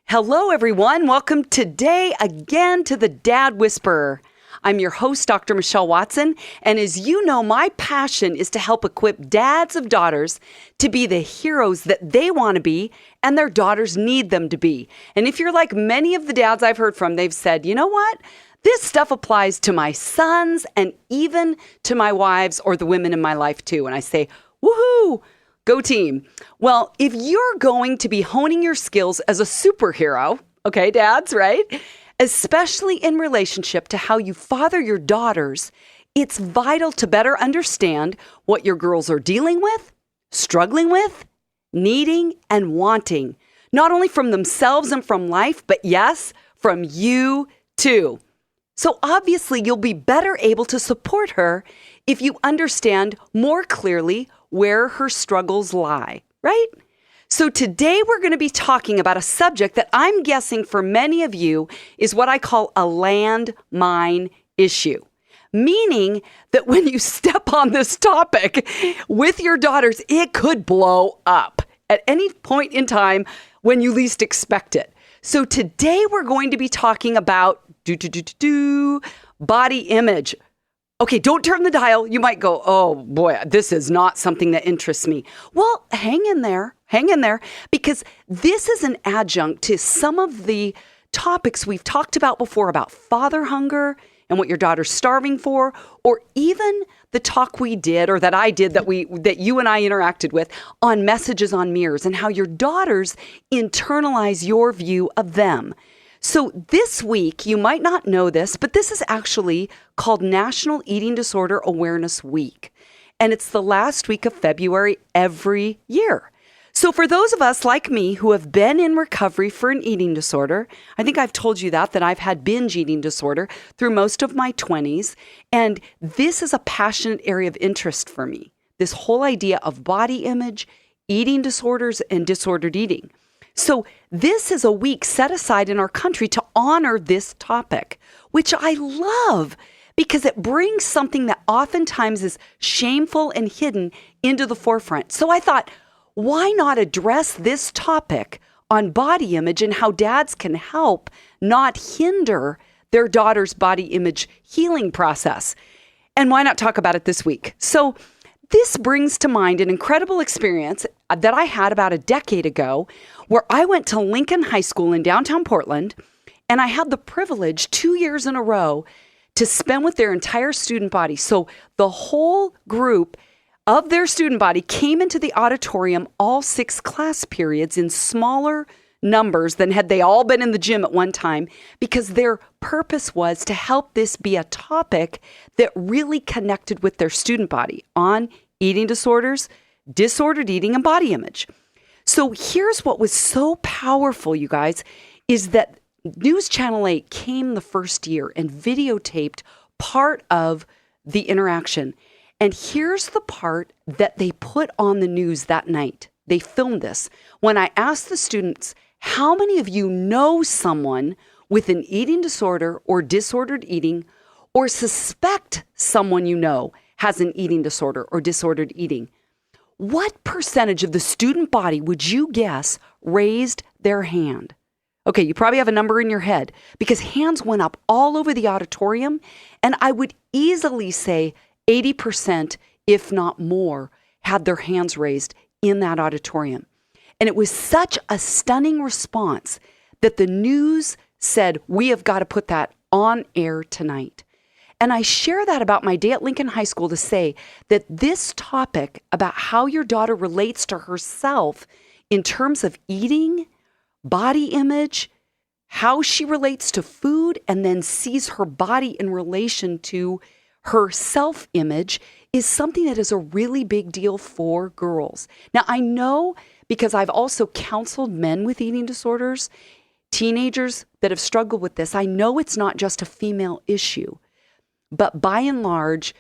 Hello, everyone. Welcome today again to the Dad Whisperer. I'm your host, Dr. Michelle Watson, and as you know, my passion is to help equip dads of daughters to be the heroes that they want to be and their daughters need them to be. And if you're like many of the dads I've heard from, they've said, you know what? This stuff applies to my sons and even to my wives or the women in my life too. And I say, woohoo! Go team. Well, if you're going to be honing your skills as a superhero, okay, dads, right? Especially in relationship to how you father your daughters, it's vital to better understand what your girls are dealing with, struggling with, needing, and wanting, not only from themselves and from life, but yes, from you too. So obviously, you'll be better able to support her if you understand more clearly where her struggles lie, right? So today we're going to be talking about a subject that I'm guessing for many of you is what I call a landmine issue, meaning that when you step on this topic with your daughters, it could blow up at any point in time when you least expect it. So today we're going to be talking about body image. Okay, don't turn the dial. You might go, oh boy, this is not something that interests me. Well, hang in there, because this is an adjunct to some of the topics we've talked about before about father hunger and what your daughter's starving for, or even the talk we did or that I did that you and I interacted with on messages on mirrors and how your daughters internalize your view of them. So this week, you might not know this, but this is actually called National Eating Disorder Awareness Week. And it's the last week of February every year. So for those of us like me who have been in recovery for an eating disorder, I think I've told you that I've had binge eating disorder through most of my 20s. And this is a passionate area of interest for me. This whole idea of body image, eating disorders, and disordered eating. So this is a week set aside in our country to honor this topic, which I love because it brings something that oftentimes is shameful and hidden into the forefront. So I thought, why not address this topic on body image and how dads can help not hinder their daughter's body image healing process? And why not talk about it this week? So this brings to mind an incredible experience that I had about a decade ago where I went to Lincoln High School in downtown Portland, and I had the privilege 2 years in a row to spend with their entire student body. So the whole group of their student body came into the auditorium all 6 class periods in smaller numbers than had they all been in the gym at one time, because their purpose was to help this be a topic that really connected with their student body on eating disorders, disordered eating, and body image. So here's what was so powerful, you guys, is that News Channel 8 came the first year and videotaped part of the interaction. And here's the part that they put on the news that night. They filmed this. When I asked the students, how many of you know someone with an eating disorder or disordered eating, or suspect someone you know has an eating disorder or disordered eating? What percentage of the student body would you guess raised their hand? Okay, you probably have a number in your head because hands went up all over the auditorium, and I would easily say 80%, if not more, had their hands raised in that auditorium. And it was such a stunning response that the news said, we have got to put that on air tonight. And I share that about my day at Lincoln High School to say that this topic about how your daughter relates to herself in terms of eating, body image, how she relates to food, and then sees her body in relation to her self-image is something that is a really big deal for girls. Now, I know because I've also counseled men with eating disorders, teenagers that have struggled with this, I know it's not just a female issue. But by and large,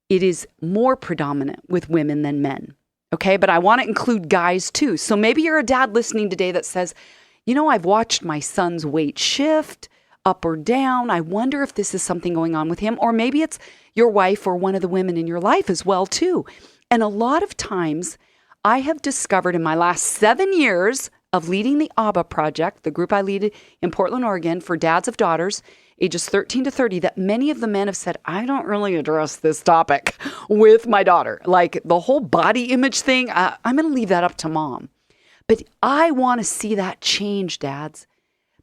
it is more predominant with women than men. Okay, but I want to include guys too. So maybe you're a dad listening today that says, you know, I've watched my son's weight shift up or down. I wonder if this is something going on with him. Or maybe it's your wife or one of the women in your life as well too. And a lot of times I have discovered in my last 7 years of leading the ABBA project, the group I lead in Portland, Oregon, for dads of daughters ages 13 to 30, that many of the men have said, I don't really address this topic with my daughter. Like the whole body image thing, I'm going to leave that up to mom. But I want to see that change, dads,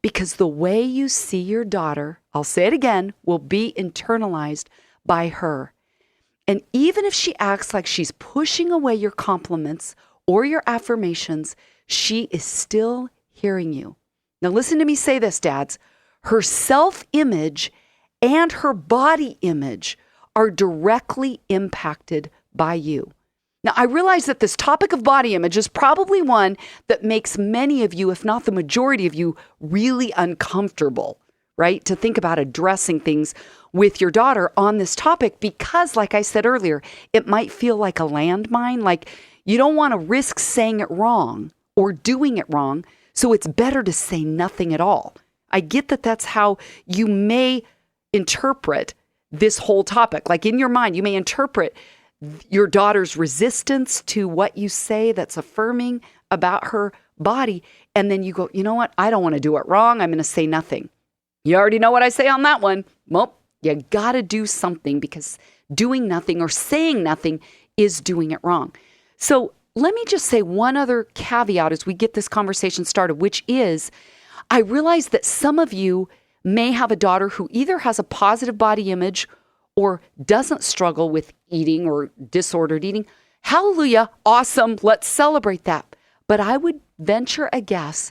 because the way you see your daughter, I'll say it again, will be internalized by her. And even if she acts like she's pushing away your compliments or your affirmations, she is still hearing you. Now listen to me say this, dads. Her self-image and her body image are directly impacted by you. Now, I realize that this topic of body image is probably one that makes many of you, if not the majority of you, really uncomfortable, right? To think about addressing things with your daughter on this topic because, like I said earlier, it might feel like a landmine, like you don't want to risk saying it wrong or doing it wrong, so it's better to say nothing at all. I get that that's how you may interpret this whole topic. Like in your mind, you may interpret your daughter's resistance to what you say that's affirming about her body. And then you go, you know what? I don't want to do it wrong. I'm going to say nothing. You already know what I say on that one. Well, you got to do something because doing nothing or saying nothing is doing it wrong. So let me just say one other caveat as we get this conversation started, which is I realize that some of you may have a daughter who either has a positive body image or doesn't struggle with eating or disordered eating. Hallelujah. Awesome. Let's celebrate that. But I would venture a guess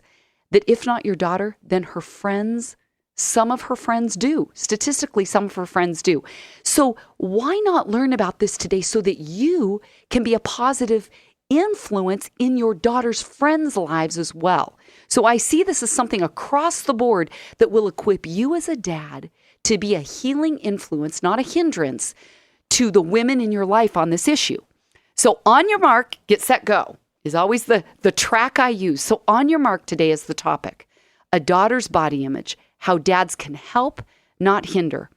that if not your daughter, then her friends, some of her friends do. Statistically, some of her friends do. So why not learn about this today so that you can be a positive influence in your daughter's friends' lives as well? So I see this as something across the board that will equip you as a dad to be a healing influence, not a hindrance, to the women in your life on this issue. So on your mark, get set, go is always the track I use. So on your mark today is the topic, a daughter's body image, how dads can help, not hinder.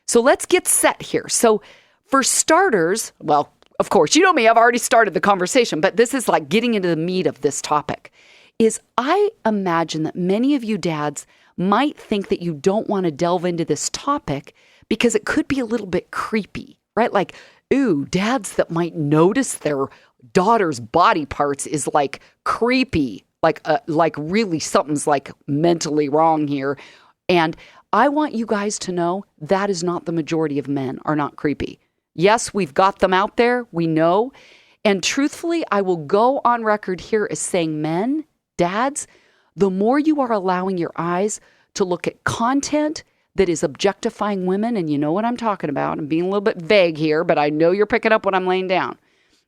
So let's get set here. So for starters, well, of course, you know me, I've already started the conversation, but this is like getting into the meat of this topic, is I imagine that many of you dads might think that you don't want to delve into this topic because it could be a little bit creepy, right? Like, ooh, dads that might notice their daughter's body parts is like creepy, like really something's like mentally wrong here. And I want you guys to know that is not the majority of men are not creepy. Yes, we've got them out there. We know. And truthfully, I will go on record here as saying men, dads, the more you are allowing your eyes to look at content that is objectifying women, and you know what I'm talking about. I'm being a little bit vague here, but I know you're picking up what I'm laying down.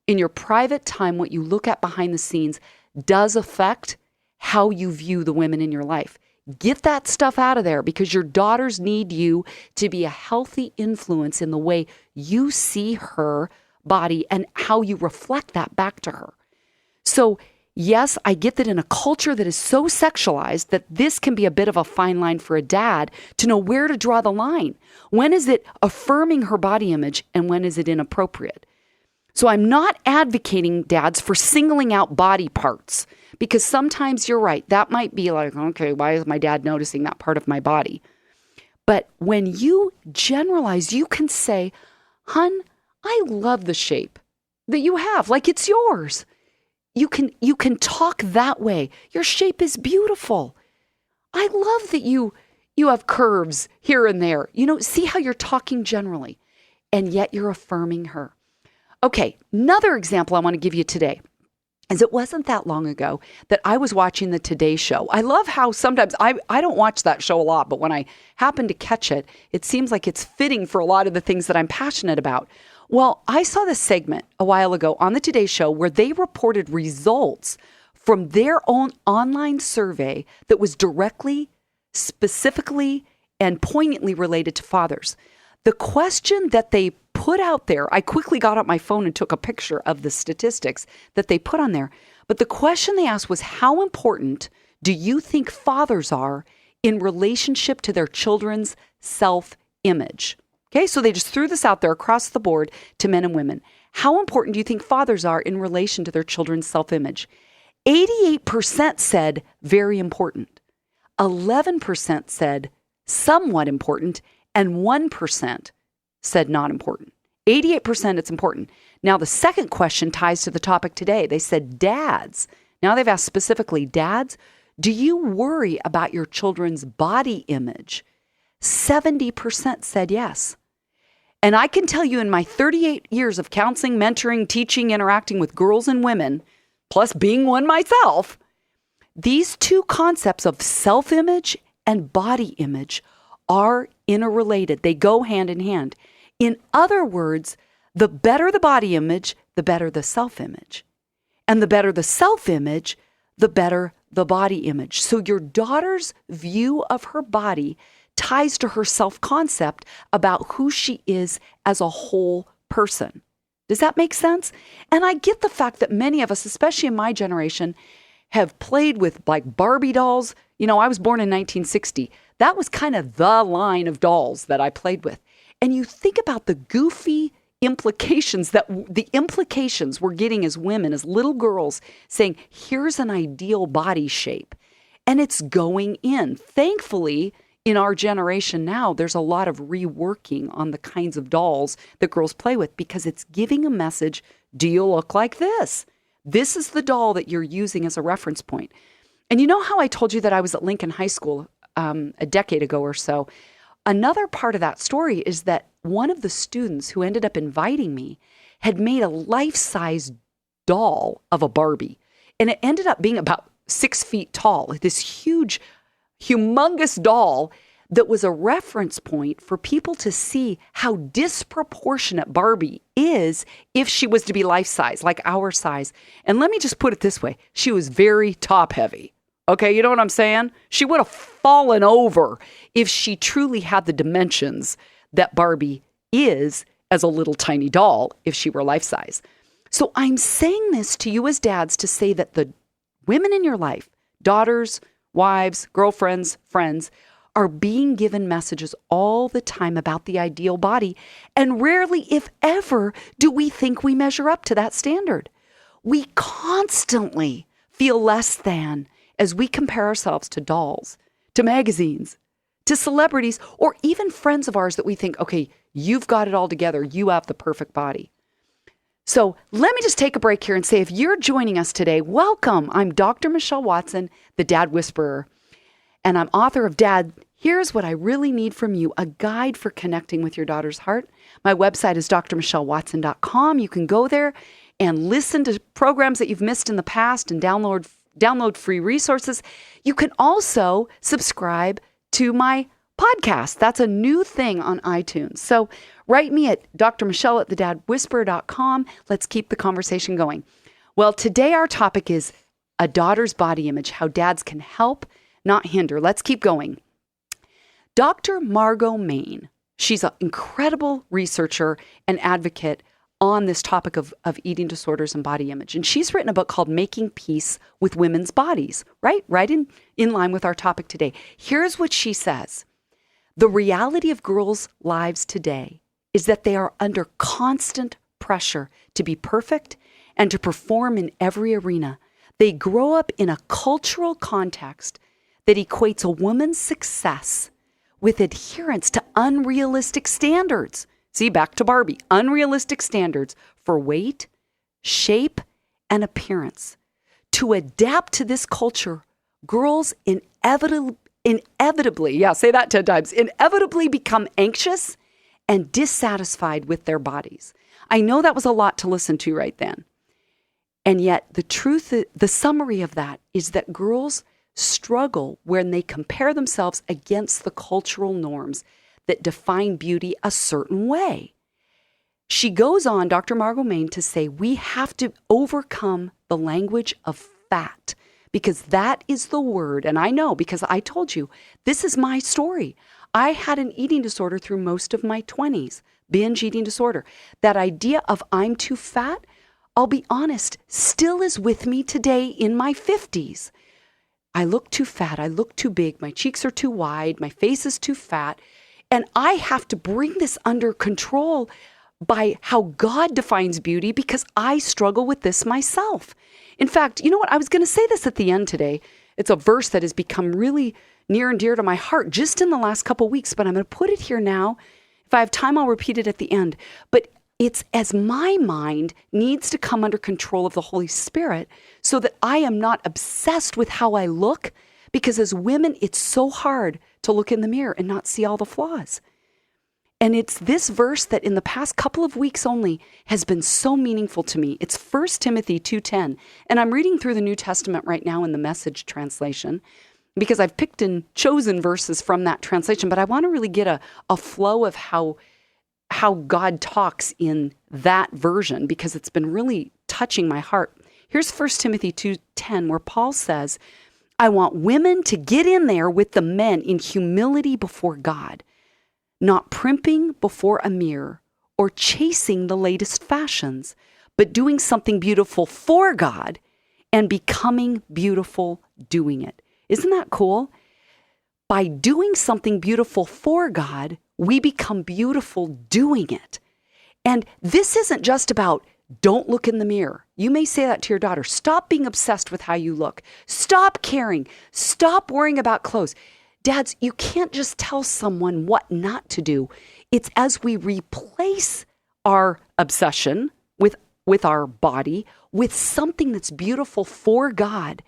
In your private time, what you look at behind the scenes does affect how you view the women in your life. Get that stuff out of there because your daughters need you to be a healthy influence in the way you see her body and how you reflect that back to her. So yes, I get that in a culture that is so sexualized that this can be a bit of a fine line for a dad to know where to draw the line. When is it affirming her body image and when is it inappropriate? So I'm not advocating, dads, for singling out body parts because sometimes you're right. That might be like, okay, why is my dad noticing that part of my body? But when you generalize, you can say, hun, I love the shape that you have, like it's yours. You can talk that way. Your shape is beautiful. I love that you have curves here and there. You know, see how you're talking generally, and yet you're affirming her. Okay, another example I want to give you today is it wasn't that long ago that I was watching the Today Show. I love how sometimes I don't watch that show a lot, but when I happen to catch it, it seems like it's fitting for a lot of the things that I'm passionate about. Well, I saw this segment a while ago on the Today Show where they reported results from their own online survey that was directly, specifically, and poignantly related to fathers. The question that they put out there, I quickly got out my phone and took a picture of the statistics that they put on there. But the question they asked was, how important do you think fathers are in relationship to their children's self-image? Okay, so they just threw this out there across the board to men and women. How important do you think fathers are in relation to their children's self-image? 88% said very important. 11% said somewhat important, and 1% said not important. 88% it's important. Now, the second question ties to the topic today. They said, dads. Now they've asked specifically, dads, do you worry about your children's body image? 70% said yes. And I can tell you in my 38 years of counseling, mentoring, teaching, interacting with girls and women, plus being one myself, these two concepts of self-image and body image are interrelated. They go hand in hand. In other words, the better the body image, the better the self-image. And the better the self-image, the better the body image. So your daughter's view of her body ties to her self-concept about who she is as a whole person. Does that make sense? And I get the fact that many of us, especially in my generation, have played with like Barbie dolls. You know, I was born in 1960. That was kind of the line of dolls that I played with. And you think about the goofy implications we're getting as women, as little girls, saying, here's an ideal body shape. And it's going in. Thankfully, in our generation now, there's a lot of reworking on the kinds of dolls that girls play with because it's giving a message, do you look like this? This is the doll that you're using as a reference point. And you know how I told you that I was at Lincoln High School a decade ago or so? Another part of that story is that one of the students who ended up inviting me had made a life-size doll of a Barbie. And it ended up being about 6 feet tall, this huge, humongous doll that was a reference point for people to see how disproportionate Barbie is if she was to be life-size, like our size. And let me just put it this way. She was very top-heavy. Okay, you know what I'm saying? She would have fallen over if she truly had the dimensions that Barbie is as a little tiny doll if she were life-size. So I'm saying this to you as dads to say that the women in your life, daughters, wives, girlfriends, friends, are being given messages all the time about the ideal body. And rarely, if ever, do we think we measure up to that standard. We constantly feel less than as we compare ourselves to dolls, to magazines, to celebrities, or even friends of ours that we think, okay, you've got it all together. You have the perfect body. So let me just take a break here and say, if you're joining us today, welcome. I'm Dr. Michelle Watson, the Dad Whisperer, and I'm author of Dad, Here's What I Really Need From You, a guide for connecting with your daughter's heart. My website is drmichellewatson.com. You can go there and listen to programs that you've missed in the past and download free resources. You can also subscribe to my podcast. That's a new thing on iTunes. So write me at drmichelle@thedadwhisperer.com. Let's keep the conversation going. Well, today our topic is a daughter's body image, how dads can help, not hinder. Let's keep going. Dr. Margot Main, she's an incredible researcher and advocate on this topic of eating disorders and body image. And she's written a book called Making Peace with Women's Bodies, right in line with our topic today. Here's what she says. The reality of girls' lives today is that they are under constant pressure to be perfect and to perform in every arena. They grow up in a cultural context that equates a woman's success with adherence to unrealistic standards. See, back to Barbie, unrealistic standards for weight, shape, and appearance. To adapt to this culture, girls inevitably, say that 10 times, inevitably become anxious and dissatisfied with their bodies. I know that was a lot to listen to right then. And yet the truth, the summary of that is that girls struggle when they compare themselves against the cultural norms that define beauty a certain way. She goes on, Dr. Margot Main, to say we have to overcome the language of fat because that is the word. And I know because I told you, this is my story. I had an eating disorder through most of my 20s, binge eating disorder. That idea of I'm too fat, I'll be honest, still is with me today in my 50s. I look too fat. I look too big. My cheeks are too wide. My face is too fat. And I have to bring this under control by how God defines beauty because I struggle with this myself. In fact, you know what? I was going to say this at the end today. It's a verse that has become really near and dear to my heart just in the last couple weeks, but I'm going to put it here now. If I have time, I'll repeat it at the end. But it's as my mind needs to come under control of the Holy Spirit so that I am not obsessed with how I look, because as women, it's so hard to look in the mirror and not see all the flaws. And it's this verse that in the past couple of weeks only has been so meaningful to me. It's 1 Timothy 2:10. And I'm reading through the New Testament right now in the Message translation because I've picked and chosen verses from that translation. But I want to really get a flow of how God talks in that version, because it's been really touching my heart. Here's 1 Timothy 2:10, where Paul says, I want women to get in there with the men in humility before God, not primping before a mirror or chasing the latest fashions, but doing something beautiful for God and becoming beautiful doing it. Isn't that cool? By doing something beautiful for God, we become beautiful doing it. And this isn't just about don't look in the mirror. You may say that to your daughter. Stop being obsessed with how you look. Stop caring. Stop worrying about clothes. Dads, you can't just tell someone what not to do. It's as we replace our obsession with our body with something that's beautiful for God,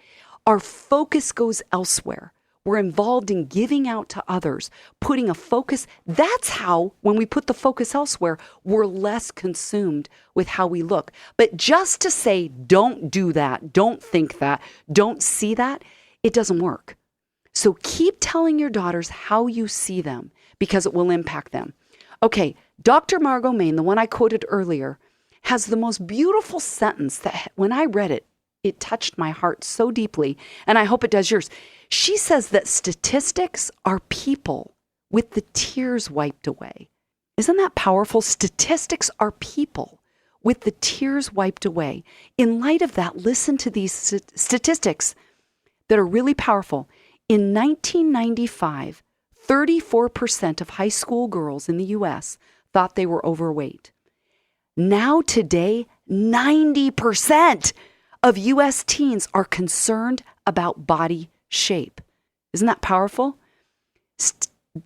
our focus goes elsewhere. We're involved in giving out to others, putting a focus. That's how, when we put the focus elsewhere, we're less consumed with how we look. But just to say, don't do that, don't think that, don't see that, it doesn't work. So keep telling your daughters how you see them, because it will impact them. Okay, Dr. Margot Main, the one I quoted earlier, has the most beautiful sentence that when I read it, it touched my heart so deeply, and I hope it does yours. She says that statistics are people with the tears wiped away. Isn't that powerful? Statistics are people with the tears wiped away. In light of that, listen to these statistics that are really powerful. In 1995, 34% of high school girls in the U.S. thought they were overweight. Now today, 90% of U.S. teens are concerned about body shape. Isn't that powerful?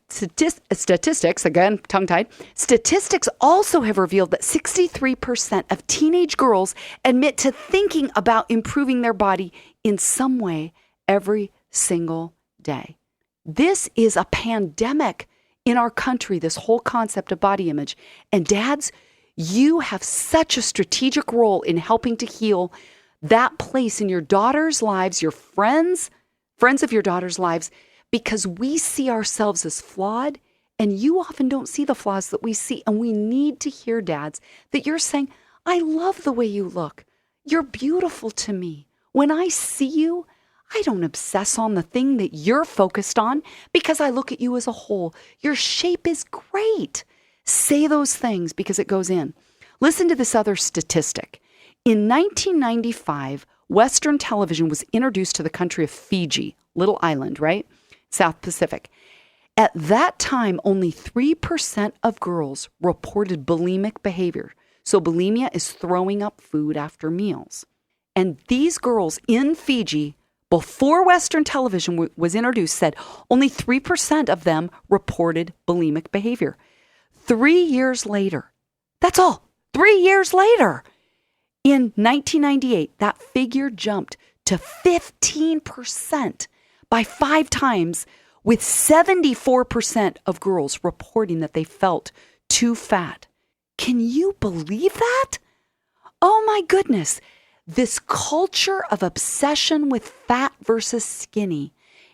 Statistics, again, tongue-tied, statistics also have revealed that 63% of teenage girls admit to thinking about improving their body in some way every single day. This is a pandemic in our country, this whole concept of body image. And dads, you have such a strategic role in helping to heal that place in your daughters' lives, your friends of your daughters' lives, because we see ourselves as flawed, and you often don't see the flaws that we see. And we need to hear, dads, that you're saying, I love the way you look. You're beautiful to me. When I see you, I don't obsess on the thing that you're focused on because I look at you as a whole. Your shape is great. Say those things because it goes in. Listen to this other statistic. In 1995, Western television was introduced to the country of Fiji, little island, right? South Pacific. At that time, only 3% of girls reported bulimic behavior. So bulimia is throwing up food after meals. And these girls in Fiji, before Western television was introduced, said only 3% of them reported bulimic behavior. 3 years later, that's all, 3 years later, in 1998, that figure jumped to 15%, by 5 times, with 74% of girls reporting that they felt too fat. Can you believe that? Oh my goodness. This culture of obsession with fat versus skinny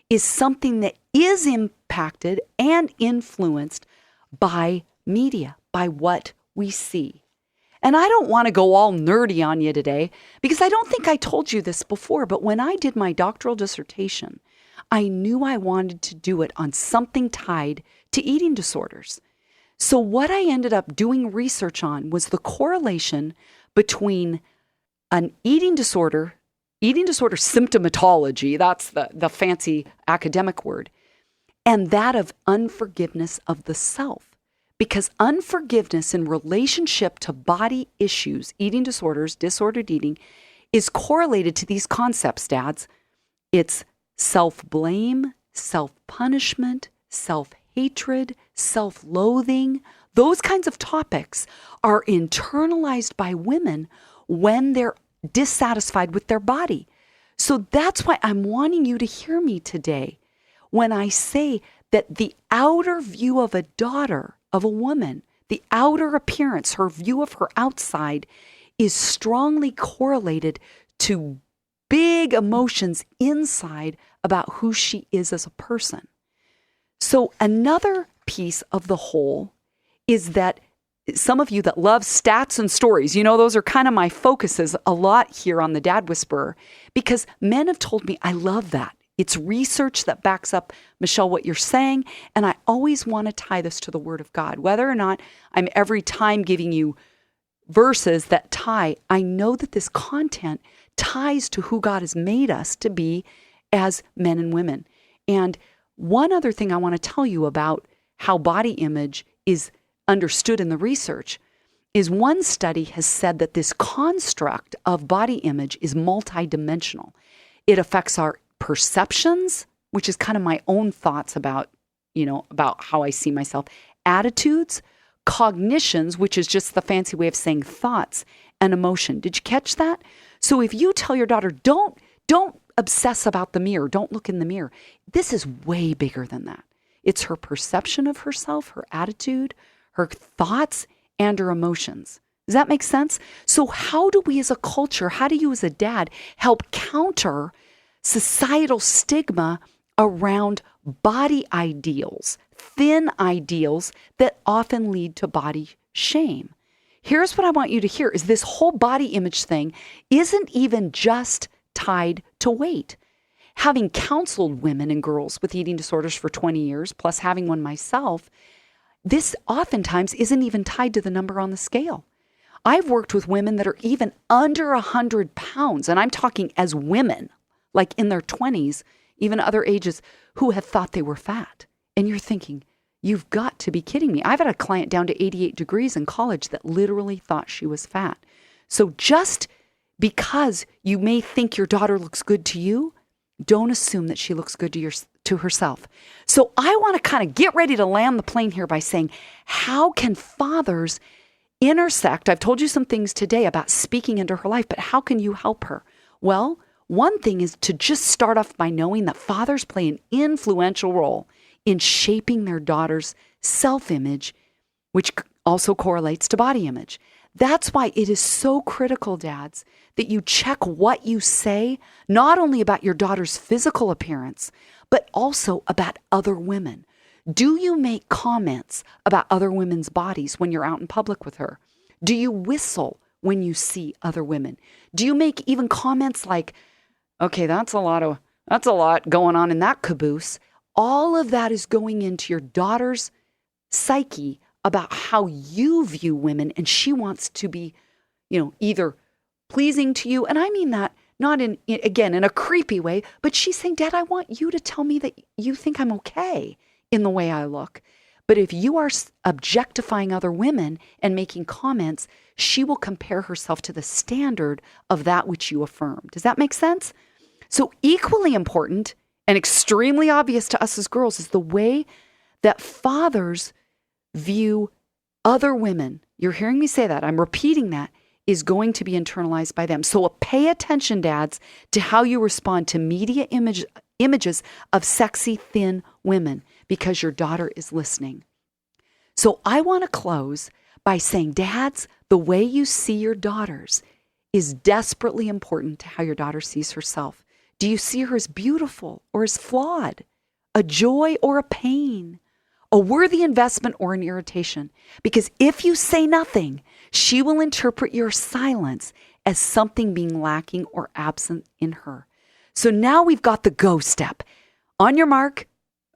is something that is impacted and influenced by media, by what we see. And I don't want to go all nerdy on you today because I don't think I told you this before, but when I did my doctoral dissertation, I knew I wanted to do it on something tied to eating disorders. So what I ended up doing research on was the correlation between an eating disorder symptomatology, that's the fancy academic word, and that of unforgiveness of the self. Because unforgiveness in relationship to body issues, eating disorders, disordered eating, is correlated to these concepts, dads. It's self-blame, self-punishment, self-hatred, self-loathing. Those kinds of topics are internalized by women when they're dissatisfied with their body. So that's why I'm wanting you to hear me today when I say that the outer view of a daughter, of a woman, the outer appearance, her view of her outside, is strongly correlated to big emotions inside about who she is as a person. So another piece of the whole is that some of you that love stats and stories, those are kind of my focuses a lot here on the Dad Whisperer, because men have told me, I love that. It's research that backs up, Michelle, what you're saying. And I always want to tie this to the Word of God. Whether or not I'm every time giving you verses that tie, I know that this content ties to who God has made us to be as men and women. And one other thing I want to tell you about how body image is understood in the research is one study has said that this construct of body image is multidimensional. It affects our perceptions, which is kind of my own thoughts about how I see myself, attitudes, cognitions, which is just the fancy way of saying thoughts, and emotion. Did you catch that? So if you tell your daughter, don't obsess about the mirror, don't look in the mirror, this is way bigger than that. It's her perception of herself, her attitude, her thoughts, and her emotions. Does that make sense? So how do we as a culture, how do you as a dad help counter societal stigma around body ideals, thin ideals that often lead to body shame? Here's what I want you to hear is this whole body image thing isn't even just tied to weight. Having counseled women and girls with eating disorders for 20 years, plus having one myself, this oftentimes isn't even tied to the number on the scale. I've worked with women that are even under 100 pounds, and I'm talking as women, like in their 20s, even other ages, who have thought they were fat. And you're thinking, you've got to be kidding me. I've had a client down to 88 degrees in college that literally thought she was fat. So just because you may think your daughter looks good to you, don't assume that she looks good to herself. So I want to kind of get ready to land the plane here by saying, how can fathers intersect? I've told you some things today about speaking into her life, but how can you help her? Well, one thing is to just start off by knowing that fathers play an influential role in shaping their daughter's self-image, which also correlates to body image. That's why it is so critical, dads, that you check what you say, not only about your daughter's physical appearance, but also about other women. Do you make comments about other women's bodies when you're out in public with her? Do you whistle when you see other women? Do you make even comments like, okay, that's a lot going on in that caboose? All of that is going into your daughter's psyche about how you view women, and she wants to be, either pleasing to you. And I mean that not in a creepy way, but she's saying, Dad, I want you to tell me that you think I'm okay in the way I look. But if you are objectifying other women and making comments, she will compare herself to the standard of that which you affirm. Does that make sense? So equally important and extremely obvious to us as girls is the way that fathers view other women. You're hearing me say that. I'm repeating that. Is going to be internalized by them. So pay attention, dads, to how you respond to media images of sexy, thin women because your daughter is listening. So I want to close by saying, dads, the way you see your daughters is desperately important to how your daughter sees herself. Do you see her as beautiful or as flawed, a joy or a pain, a worthy investment or an irritation? Because if you say nothing, she will interpret your silence as something being lacking or absent in her. So now we've got the go step. On your mark,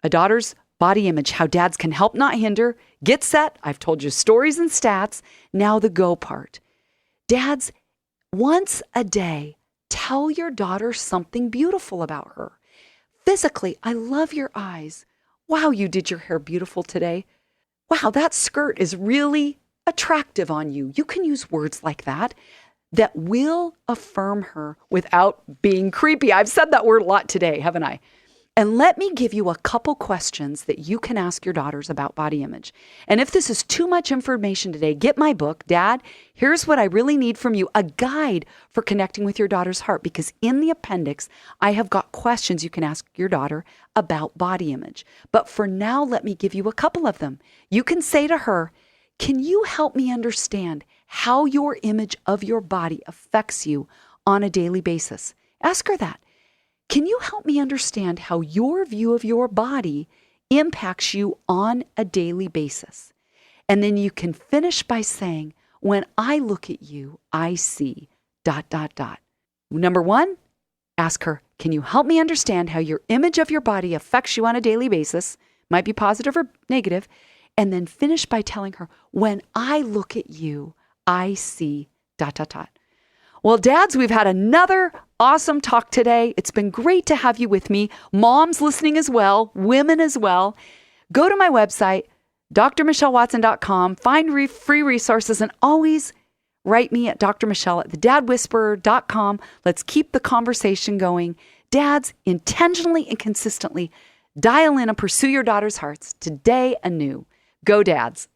a daughter's body image, how dads can help not hinder. Get set. I've told you stories and stats. Now the go part. Dads, once a day, tell your daughter something beautiful about her. Physically, I love your eyes. Wow, you did your hair beautiful today. Wow, that skirt is really attractive on you. You can use words like that. that will affirm her without being creepy. I've said that word a lot today, haven't I? And let me give you a couple questions that you can ask your daughters about body image. And if this is too much information today, get my book, Dad, here's what I really need from you, a guide for connecting with your daughter's heart. Because in the appendix, I have got questions you can ask your daughter about body image. But for now, let me give you a couple of them. You can say to her, can you help me understand how your image of your body affects you on a daily basis? Ask her that. Can you help me understand how your view of your body impacts you on a daily basis? And then you can finish by saying, when I look at you, I see ... Number one, ask her, can you help me understand how your image of your body affects you on a daily basis? Might be positive or negative. And then finish by telling her, when I look at you, I see ... Well, dads, we've had another awesome talk today. It's been great to have you with me. Moms listening as well, women as well. Go to my website, drmichellewatson.com, find free resources, and always write me at drmichelle@thedadwhisperer.com. Let's keep the conversation going. Dads, intentionally and consistently dial in and pursue your daughter's hearts today anew. Go, dads.